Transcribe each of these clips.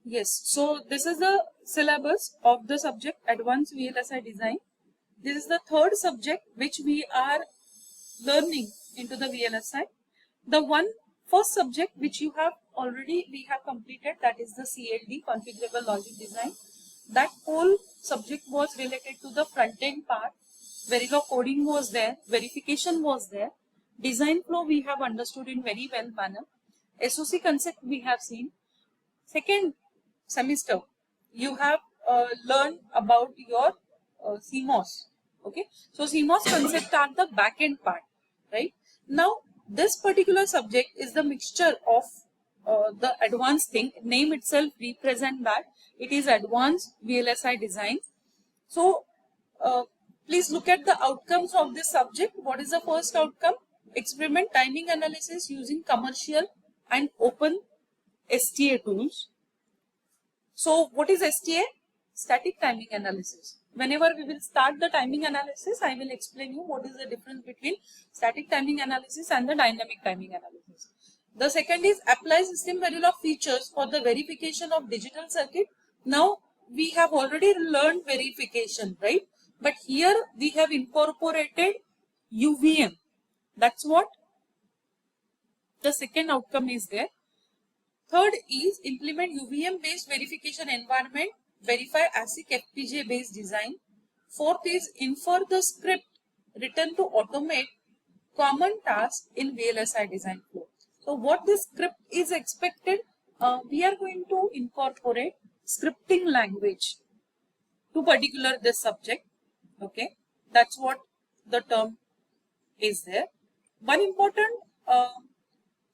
Yes, so this is the syllabus of the subject Advanced VLSI Design. This is the third subject which we are learning into the VLSI. The one first subject which we have completed, that is the CLD, Configurable Logic Design. That whole subject was related to the front end part. Verilog coding was there, verification was there, design flow we have understood in very well manner, SOC concept we have seen. Second semester, you have learned about your CMOS. Okay, so CMOS concept are the back end part, right? Now, this particular subject is the mixture of the advanced thing. Name itself represent that it is advanced VLSI design. So, please look at the outcomes of this subject. What is the first outcome? Experiment timing analysis using commercial and open STA tools. So what is STA? Static timing analysis. Whenever we will start the timing analysis, I will explain you what is the difference between static timing analysis and the dynamic timing analysis. The second is apply system Verilog features for the verification of digital circuit. Now we have already learned verification, right? But here we have incorporated UVM. That's what the second outcome is there. Third is implement UVM based verification environment, verify ASIC FPGA based design. Fourth is infer the script written to automate common tasks in VLSI design flow. So what this script is expected, we are going to incorporate scripting language to particular this subject. Okay, that's what the term is there. One important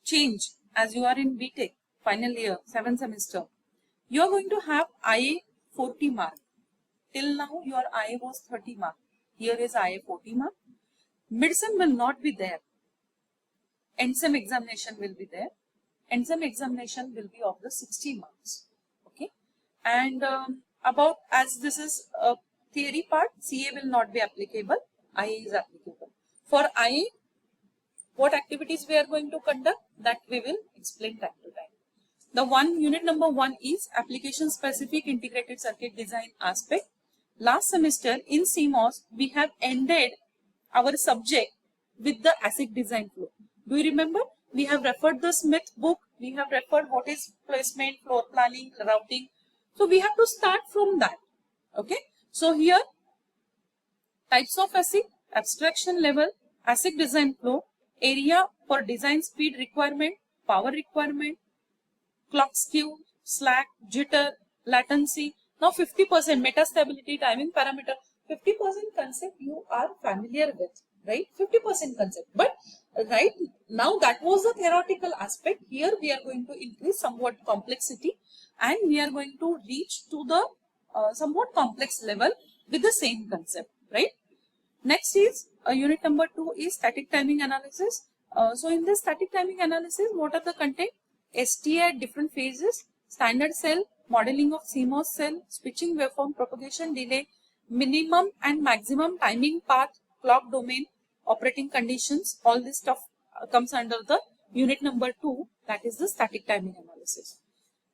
change as you are in BTech final year 7th semester, you are going to have IA 40 mark. Till now your IA was 30 mark. Here is IA 40 mark. Midsem will not be there. Endsem examination will be there. Endsem examination will be of the 60 marks. Okay. And about, as this is a theory part, CA will not be applicable. IA is applicable. For IA, what activities we are going to conduct, that we will explain time to time. The unit number 1 is application specific integrated circuit design aspect. Last semester in CMOS, we have ended our subject with the ASIC design flow. Do you remember? We have referred the Smith book. We have referred what is placement, floor planning, routing. So we have to start from that. Okay. So here, types of ASIC, abstraction level, ASIC design flow, area for design speed requirement, power requirement, clock skew, slack, jitter, latency. Now 50% meta stability, timing parameter, 50% concept you are familiar with, right? 50% concept. But right now that was the theoretical aspect. Here we are going to increase somewhat complexity and we are going to reach to the somewhat complex level with the same concept, right? Next is unit number 2 is static timing analysis. So in this static timing analysis, what are the content? STA at different phases, standard cell, modeling of CMOS cell, switching waveform, propagation delay, minimum and maximum timing path, clock domain, operating conditions, all this stuff comes under the unit number 2, that is the static timing analysis.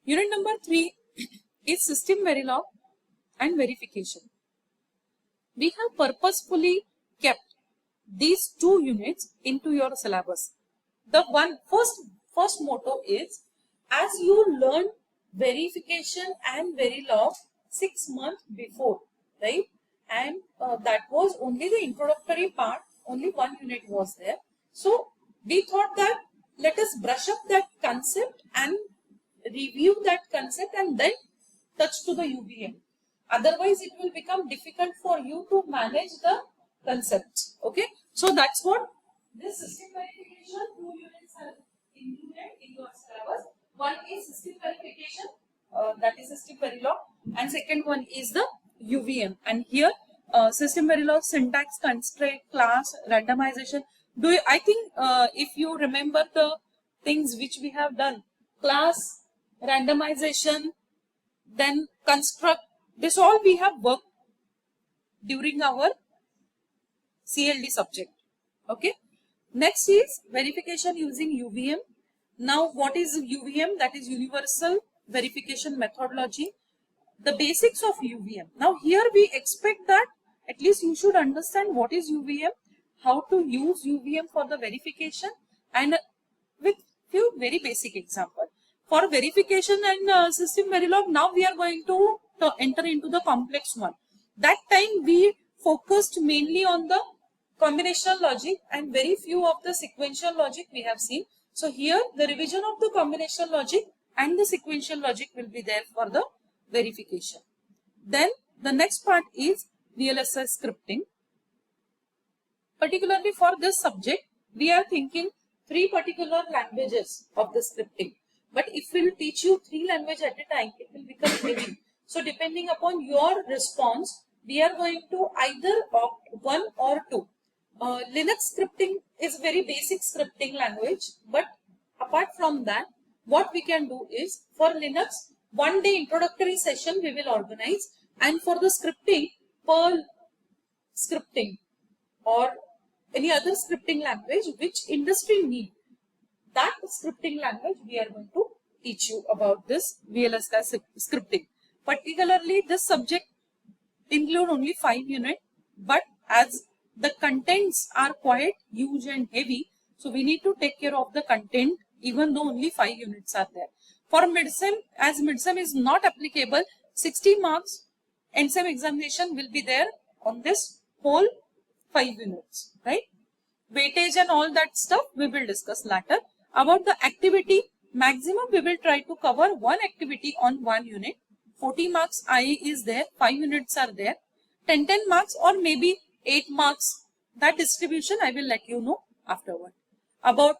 Unit number 3 is system Verilog and verification. We have purposefully kept these 2 units into your syllabus. The first motto is, as you learn verification and Verilog 6 months before, right? And that was only the introductory part, only 1 unit was there. So we thought that let us brush up that concept and review that concept and then touch to the UVM. Otherwise, it will become difficult for you to manage the concepts. Okay, so that's what this system verification 2 units are included in your syllabus. One is system verification, that is system Verilog, and second one is the UVM. And here, system Verilog, syntax, constraint, class, randomization. I think if you remember the things which we have done, class, randomization, then construct. This all we have worked during our CLD subject. Okay. Next is verification using UVM. Now what is UVM? That is universal verification methodology, the basics of UVM. Now here we expect that at least you should understand what is UVM, how to use UVM for the verification, and with few very basic examples. For verification and system Verilog, now we are going to enter into the complex one. That time we focused mainly on the combinational logic and very few of the sequential logic we have seen. So here the revision of the combinational logic and the sequential logic will be there for the verification. Then the next part is VLSI scripting. Particularly for this subject, we are thinking 3 particular languages of the scripting. But if we will teach you 3 languages at a time, it will become heavy. So depending upon your response, we are going to either opt 1 or 2. Linux scripting is very basic scripting language, but apart from that, what we can do is for Linux, 1 day introductory session we will organize, and for the scripting, Perl scripting or any other scripting language which industry need, that scripting language we are going to teach you about this VLSI scripting. Particularly this subject include only 5 units, but as the contents are quite huge and heavy, so we need to take care of the content even though only 5 units are there. For midsem, as midsem is not applicable, 60 marks endsem examination will be there on this whole 5 units, right? Weightage and all that stuff we will discuss later. About the activity, maximum we will try to cover 1 activity on 1 unit. 40 marks IE is there, 5 units are there. 10 marks or maybe 8 marks. That distribution I will let you know afterward. About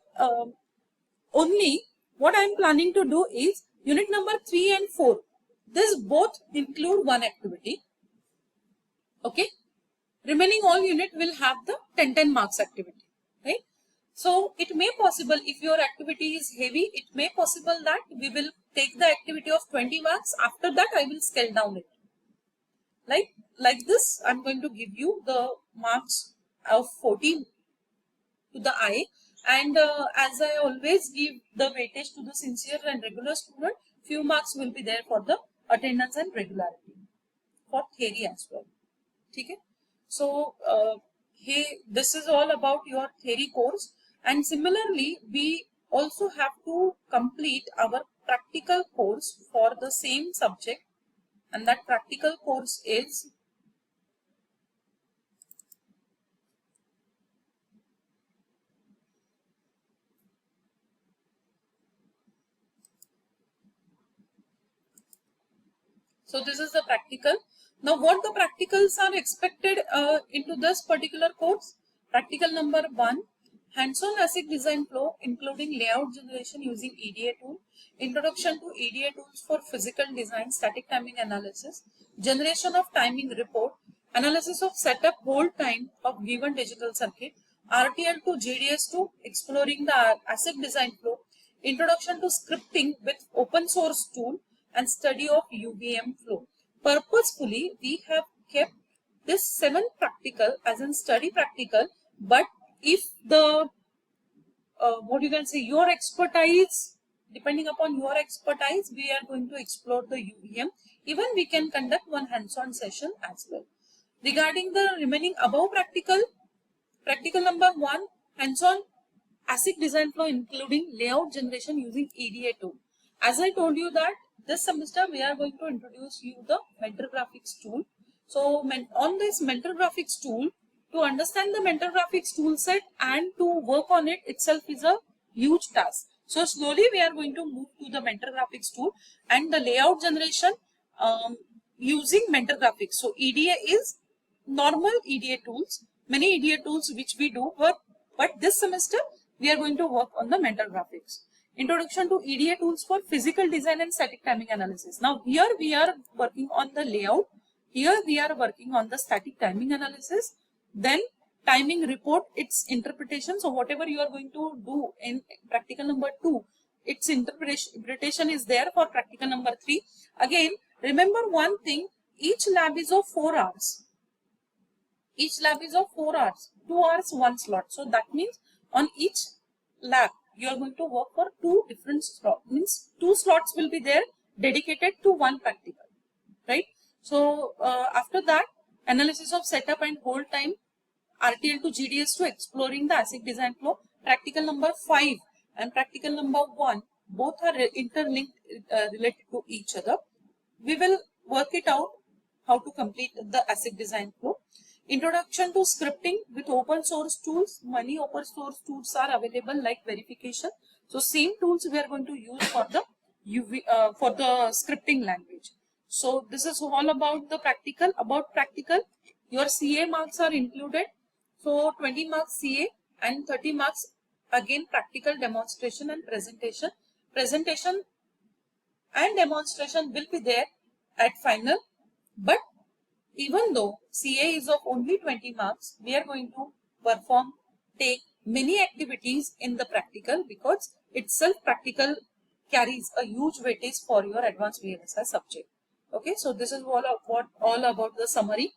only what I am planning to do is unit number 3 and 4. This both include 1 activity. Okay. Remaining all unit will have the 10 marks activity, right? So it may possible if your activity is heavy, it may possible that we will take the activity of 20 marks. After that, I will scale down it. Like this, I'm going to give you the marks of 40 to the eye, and as I always give the weightage to the sincere and regular student, few marks will be there for the attendance and regularity for theory as well. Okay. So hey, this is all about your theory course, and similarly we also have to complete our practical course for the same subject, and that practical course is so this is the practical. Now what the practicals are expected into this particular course? Practical number 1, hands-on ASIC design flow including layout generation using EDA tool, introduction to EDA tools for physical design, static timing analysis, generation of timing report, analysis of setup hold time of given digital circuit, RTL to GDS2, exploring the ASIC design flow, introduction to scripting with open source tool, and study of UVM flow. Purposefully, we have kept this 7 practical as in study practical, but if the what you can say, your expertise, depending upon your expertise, we are going to explore the UVM. Even we can conduct 1 hands-on session as well. Regarding the remaining above practical number 1, hands-on ASIC design flow including layout generation using EDA tool. As I told you that this semester we are going to introduce you the Mentor Graphics tool. So on this Mentor Graphics tool, to understand the Mentor Graphics tool set and to work on it itself is a huge task. So slowly we are going to move to the Mentor Graphics tool and the layout generation using Mentor Graphics. So EDA is normal EDA tools, many EDA tools which we do work, but this semester we are going to work on the Mentor Graphics. Introduction to EDA tools for physical design and static timing analysis. Now here we are working on the layout. Here we are working on the static timing analysis. Then timing report, its interpretation. So whatever you are going to do in practical number 2, its interpretation is there for practical number 3. Again, remember one thing, each lab is of 4 hours. Each lab is of 4 hours, 2 hours, 1 slot. So that means on each lab, you are going to work for 2 different slots. Means 2 slots will be there dedicated to one practical, right? So after that, analysis of setup and hold time, RTL to GDS to exploring the ASIC design flow. Practical number 5 and practical number 1, both are interlinked, related to each other. We will work it out how to complete the ASIC design flow. Introduction to scripting with open source tools. Many open source tools are available like verification. So same tools we are going to use for the for the scripting language. So this is all about the practical. About practical, your CA marks are included. So 20 marks CA and 30 marks again practical demonstration and presentation. Presentation and demonstration will be there at final, but even though CA is of only 20 marks, we are going to take many activities in the practical, because itself practical carries a huge weightage for your advanced VLSI subject. Okay, so this is all about the summary.